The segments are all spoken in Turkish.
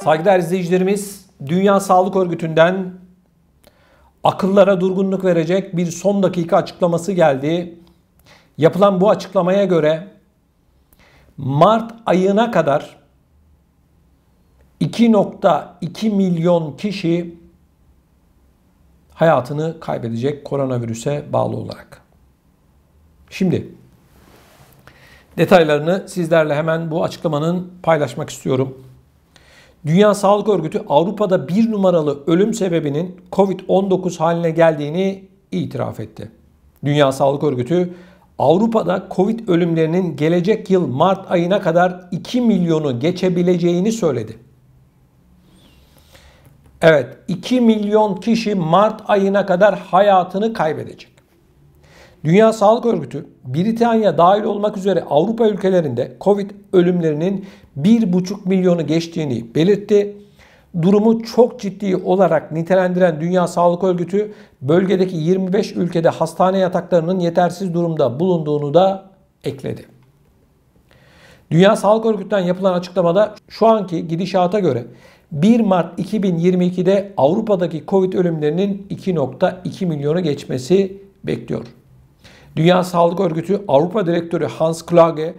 Saygıdeğer izleyicilerimiz, Dünya Sağlık Örgütü'nden akıllara durgunluk verecek bir son dakika açıklaması geldi. Yapılan bu açıklamaya göre Mart ayına kadar 2,2 milyon kişi hayatını kaybedecek koronavirüse bağlı olarak. Şimdi detaylarını sizlerle hemen bu açıklamanın paylaşmak istiyorum. Dünya Sağlık Örgütü Avrupa'da bir numaralı ölüm sebebinin Covid-19 haline geldiğini itiraf etti. Dünya Sağlık Örgütü Avrupa'da Covid ölümlerinin gelecek yıl Mart ayına kadar 2 milyonu geçebileceğini söyledi. Evet, 2 milyon kişi Mart ayına kadar hayatını kaybedecek. Dünya Sağlık Örgütü, Britanya dahil olmak üzere Avrupa ülkelerinde Covid ölümlerinin 1,5 milyonu geçtiğini belirtti. Durumu çok ciddi olarak nitelendiren Dünya Sağlık Örgütü, bölgedeki 25 ülkede hastane yataklarının yetersiz durumda bulunduğunu da ekledi. Dünya Sağlık Örgütü'nden yapılan açıklamada şu anki gidişata göre 1 Mart 2022'de Avrupa'daki Covid ölümlerinin 2,2 milyonu geçmesi bekliyor. Dünya Sağlık Örgütü Avrupa Direktörü Hans Kluge,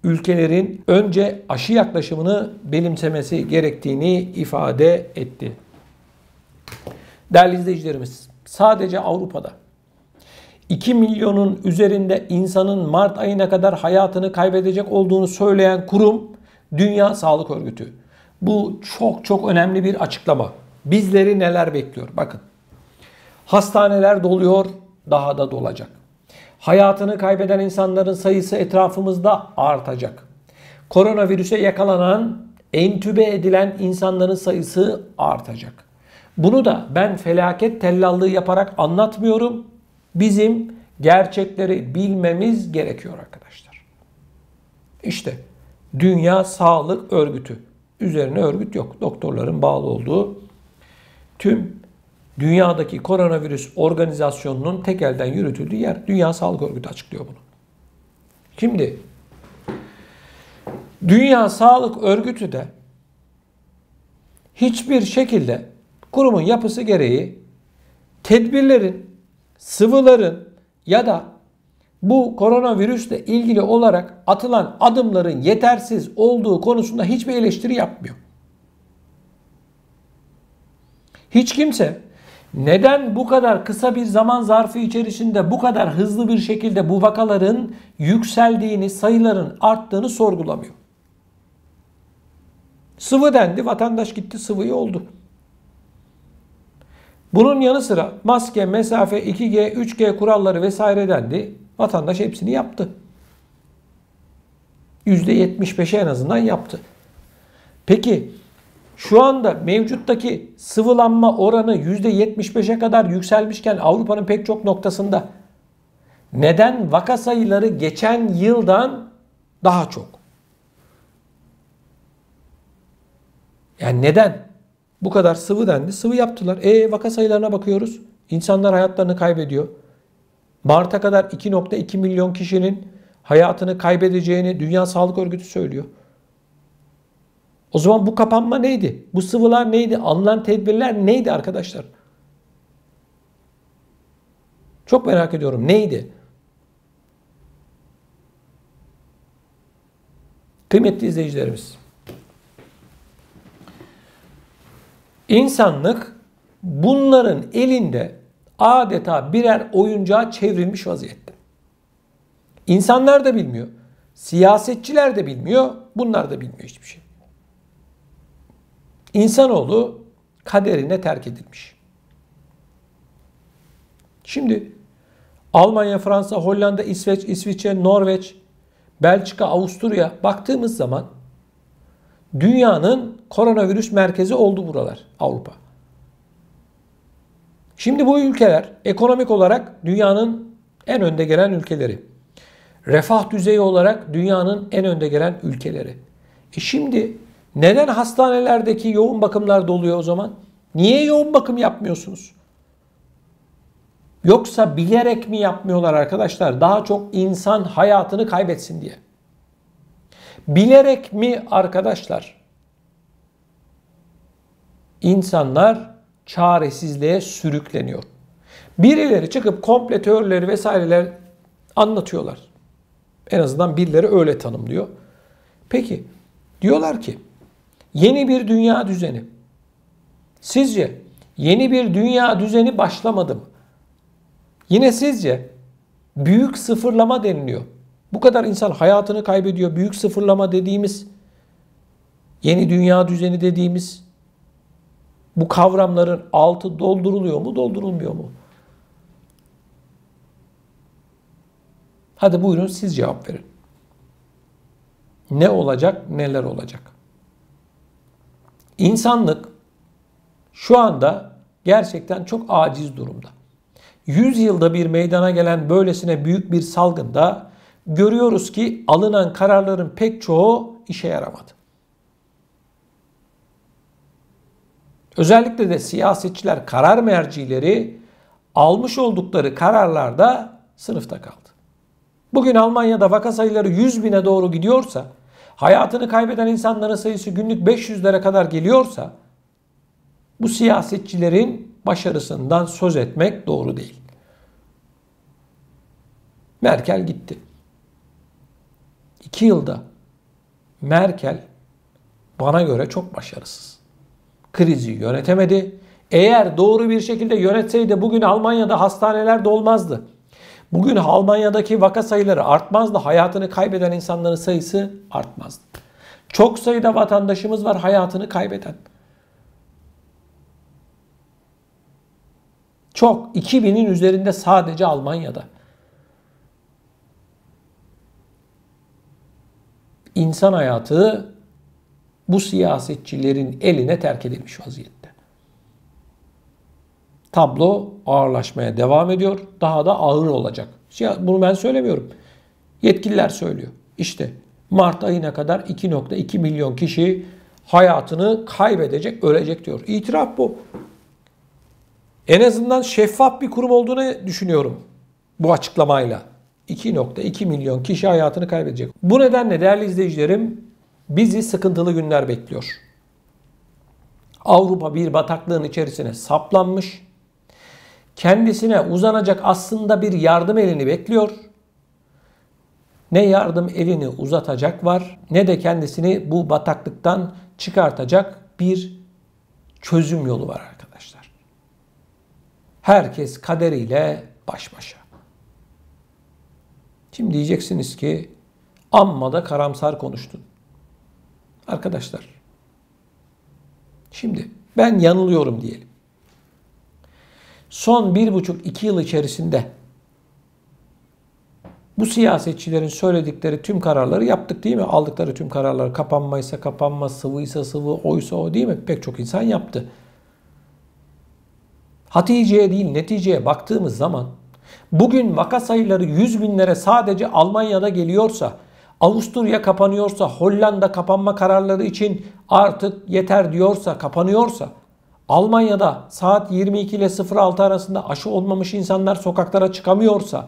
ülkelerin önce aşı yaklaşımını benimsemesi gerektiğini ifade etti. Değerli izleyicilerimiz, sadece Avrupa'da 2 milyonun üzerinde insanın Mart ayına kadar hayatını kaybedecek olduğunu söyleyen kurum Dünya Sağlık Örgütü. Bu çok önemli bir açıklama. Bizleri neler bekliyor? Bakın. Hastaneler doluyor, daha da dolacak. Hayatını kaybeden insanların sayısı etrafımızda artacak. Koronavirüse yakalanan, entübe edilen insanların sayısı artacak. Bunu da ben felaket tellallığı yaparak anlatmıyorum. Bizim gerçekleri bilmemiz gerekiyor arkadaşlar. İşte Dünya Sağlık Örgütü. Üzerine örgüt yok. Doktorların bağlı olduğu tüm dünyadaki koronavirüs organizasyonunun tek elden yürütüldüğü yer. Dünya Sağlık Örgütü açıklıyor bunu. Şimdi Dünya Sağlık Örgütü de hiçbir şekilde kurumun yapısı gereği tedbirlerin, sıvıların ya da bu koronavirüsle ilgili olarak atılan adımların yetersiz olduğu konusunda hiçbir eleştiri yapmıyor. Hiç kimse neden bu kadar kısa bir zaman zarfı içerisinde bu kadar hızlı bir şekilde bu vakaların yükseldiğini, sayıların arttığını sorgulamıyor. Sıvı dendi, vatandaş gitti sıvıyı oldu. Bunun yanı sıra maske, mesafe, 2G, 3G kuralları vesaire dendi. Vatandaş hepsini yaptı. %75'e en azından yaptı. Peki şu anda mevcuttaki sıvılanma oranı %75'e kadar yükselmişken Avrupa'nın pek çok noktasında neden vaka sayıları geçen yıldan daha çok? Yani neden? Bu kadar sıvı dendi. Sıvı yaptılar. Vaka sayılarına bakıyoruz. İnsanlar hayatlarını kaybediyor. Mart'a kadar 2,2 milyon kişinin hayatını kaybedeceğini Dünya Sağlık Örgütü söylüyor. O zaman bu kapanma neydi? Bu sıvılar neydi? Alınan tedbirler neydi arkadaşlar? Çok merak ediyorum. Neydi? Kıymetli izleyicilerimiz, İnsanlık bunların elinde adeta birer oyuncağa çevrilmiş vaziyette. İnsanlar da bilmiyor. Siyasetçiler de bilmiyor. Bunlar da bilmiyor hiçbir şey. İnsanoğlu kaderine terk edilmiş. Şimdi Almanya, Fransa, Hollanda, İsveç, İsviçre, Norveç, Belçika, Avusturya baktığımız zaman dünyanın koronavirüs merkezi oldu buralar, Avrupa. Şimdi bu ülkeler ekonomik olarak dünyanın en önde gelen ülkeleri. Refah düzeyi olarak dünyanın en önde gelen ülkeleri. Şimdi neden hastanelerdeki yoğun bakımlar doluyor o zaman? Niye yoğun bakım yapmıyorsunuz? Yoksa bilerek mi yapmıyorlar arkadaşlar? Daha çok insan hayatını kaybetsin diye. Bilerek mi arkadaşlar? İnsanlar çaresizliğe sürükleniyor. Birileri çıkıp komple teorileri vesaireler anlatıyorlar. En azından birileri öyle tanımlıyor. Peki diyorlar ki yeni bir dünya düzeni. Sizce yeni bir dünya düzeni başlamadı mı? Yine sizce büyük sıfırlama deniliyor. Bu kadar insan hayatını kaybediyor. Büyük sıfırlama dediğimiz, yeni dünya düzeni dediğimiz bu kavramların altı dolduruluyor mu, doldurulmuyor mu? Hadi buyurun siz cevap verin. Ne olacak, neler olacak? İnsanlık şu anda gerçekten çok aciz durumda. 100 yılda bir meydana gelen böylesine büyük bir salgında görüyoruz ki alınan kararların pek çoğu işe yaramadı. Özellikle de siyasetçiler, karar mercileri almış oldukları kararlarda sınıfta kaldı. Bugün Almanya'da vaka sayıları 100 bine doğru gidiyorsa, hayatını kaybeden insanların sayısı günlük 500'lere kadar geliyorsa, bu siyasetçilerin başarısından söz etmek doğru değil. Merkel gitti. 2 yılda Merkel bana göre çok başarısız. Krizi yönetemedi. Eğer doğru bir şekilde yönetseydi bugün Almanya'da hastaneler dolmazdı. Bugün Almanya'daki vaka sayıları artmazdı. Hayatını kaybeden insanların sayısı artmazdı. Çok sayıda vatandaşımız var hayatını kaybeden. Çok. 2000'in üzerinde sadece Almanya'da. İnsan hayatı bu siyasetçilerin eline terk edilmiş vaziyette. Tablo ağırlaşmaya devam ediyor. Daha da ağır olacak. Bunu ben söylemiyorum. Yetkililer söylüyor. İşte Mart ayına kadar 2,2 milyon kişi hayatını kaybedecek, ölecek diyor. İtiraf bu. En azından şeffaf bir kurum olduğunu düşünüyorum bu açıklamayla. 2,2 milyon kişi hayatını kaybedecek. Bu nedenle değerli izleyicilerim, bizi sıkıntılı günler bekliyor. Avrupa bir bataklığın içerisine saplanmış. Kendisine uzanacak aslında bir yardım elini bekliyor. Ne yardım elini uzatacak var, ne de kendisini bu bataklıktan çıkartacak bir çözüm yolu var arkadaşlar. Herkes kaderiyle baş başa. Şimdi diyeceksiniz ki amma da karamsar konuştun. Arkadaşlar, şimdi ben yanılıyorum diyelim. Son 1,5-2 yıl içerisinde bu siyasetçilerin söyledikleri tüm kararları yaptık değil mi? Aldıkları tüm kararlar, kapanmaysa kapanma, sıvıysa sıvı, oysa o değil mi? Pek çok insan yaptı. Haticeye değil neticeye baktığımız zaman bugün vaka sayıları 100 binlere sadece Almanya'da geliyorsa, Avusturya kapanıyorsa, Hollanda kapanma kararları için artık yeter diyorsa, kapanıyorsa, Almanya'da saat 22 ile 06 arasında aşı olmamış insanlar sokaklara çıkamıyorsa,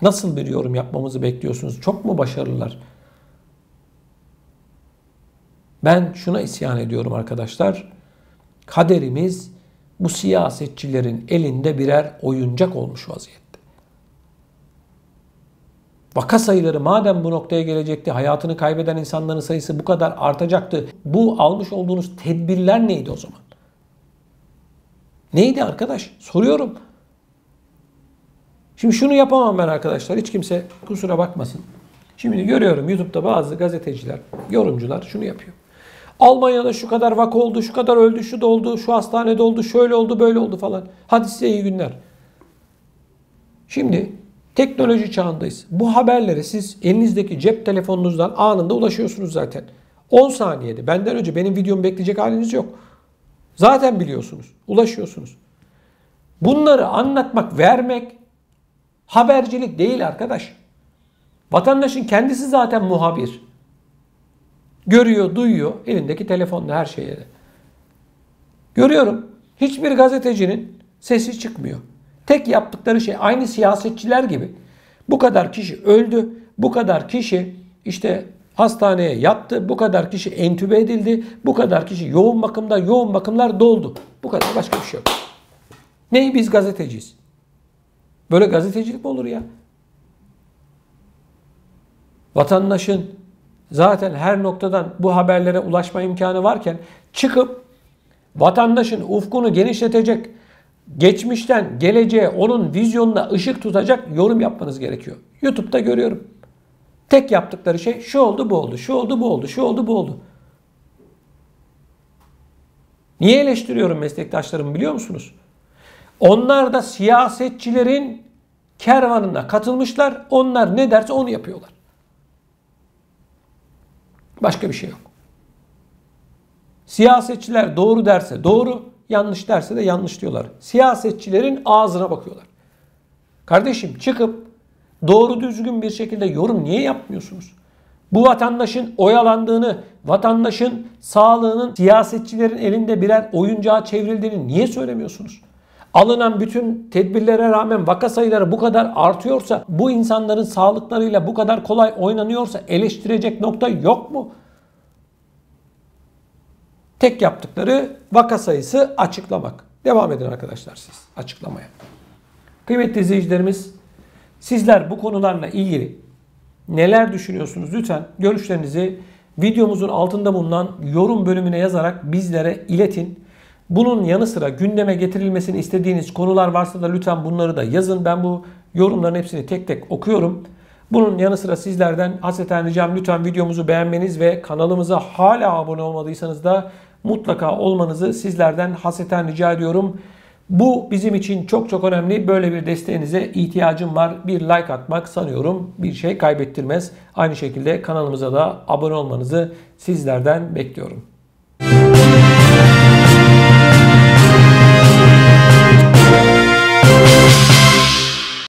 nasıl bir yorum yapmamızı bekliyorsunuz? Çok mu başarılılar? Ben şuna isyan ediyorum arkadaşlar. Kaderimiz bu siyasetçilerin elinde birer oyuncak olmuş vaziyette. Vaka sayıları madem bu noktaya gelecekti, hayatını kaybeden insanların sayısı bu kadar artacaktı. Bu almış olduğunuz tedbirler neydi o zaman? Neydi arkadaş? Soruyorum. Şimdi şunu yapamam ben arkadaşlar. Hiç kimse kusura bakmasın. Şimdi görüyorum YouTube'da bazı gazeteciler, yorumcular şunu yapıyor. Almanya'da şu kadar vaka oldu, şu kadar öldü, şu da oldu, şu hastanede oldu, şöyle oldu, böyle oldu falan. Hadi size iyi günler. Şimdi teknoloji çağındayız. Bu haberleri siz elinizdeki cep telefonunuzdan anında ulaşıyorsunuz zaten. 10 saniyede. Benden önce benim videomu bekleyecek haliniz yok. Zaten biliyorsunuz. Ulaşıyorsunuz. Bunları anlatmak, vermek habercilik değil arkadaş. Vatandaşın kendisi zaten muhabir. Görüyor, duyuyor. Elindeki telefonla her şeye de. Görüyorum. Hiçbir gazetecinin sesi çıkmıyor. Tek yaptıkları şey aynı siyasetçiler gibi. Bu kadar kişi öldü. Bu kadar kişi işte hastaneye yattı, bu kadar kişi entübe edildi, bu kadar kişi yoğun bakımda, yoğun bakımlar doldu. Bu kadar, başka bir şey yok. Neyi, biz gazeteciyiz? Böyle gazetecilik mi olur ya? Vatandaşın zaten her noktadan bu haberlere ulaşma imkanı varken çıkıp vatandaşın ufkunu genişletecek, geçmişten geleceğe onun vizyonuna ışık tutacak yorum yapmanız gerekiyor. YouTube'da görüyorum. Tek yaptıkları şey şu oldu, bu oldu, şu oldu, bu oldu, şu oldu, bu oldu. Niye eleştiriyorum meslektaşlarımı biliyor musunuz? Onlar da siyasetçilerin kervanına katılmışlar. Onlar ne derse onu yapıyorlar. Başka bir şey yok. Siyasetçiler doğru derse doğru, yanlış derse de yanlış diyorlar. Siyasetçilerin ağzına bakıyorlar. Kardeşim, çıkıp doğru düzgün bir şekilde yorum niye yapmıyorsunuz? Bu vatandaşın oyalandığını, vatandaşın sağlığının siyasetçilerin elinde birer oyuncağa çevrildiğini niye söylemiyorsunuz? Alınan bütün tedbirlere rağmen vaka sayıları bu kadar artıyorsa, bu insanların sağlıklarıyla bu kadar kolay oynanıyorsa eleştirecek nokta yok mu? Tek yaptıkları vaka sayısı açıklamak. Devam edin arkadaşlar siz açıklamaya. Kıymetli izleyicilerimiz, sizler bu konularla ilgili neler düşünüyorsunuz? Lütfen görüşlerinizi videomuzun altında bulunan yorum bölümüne yazarak bizlere iletin. Bunun yanı sıra gündeme getirilmesini istediğiniz konular varsa da lütfen bunları da yazın. Ben bu yorumların hepsini tek tek okuyorum. Bunun yanı sıra sizlerden hasreten ricam, lütfen videomuzu beğenmeniz ve kanalımıza hala abone olmadıysanız da mutlaka olmanızı sizlerden hasreten rica ediyorum. Bu bizim için çok çok önemli. Böyle bir desteğinize ihtiyacım var. Bir like atmak sanıyorum bir şey kaybettirmez. Aynı şekilde kanalımıza da abone olmanızı sizlerden bekliyorum.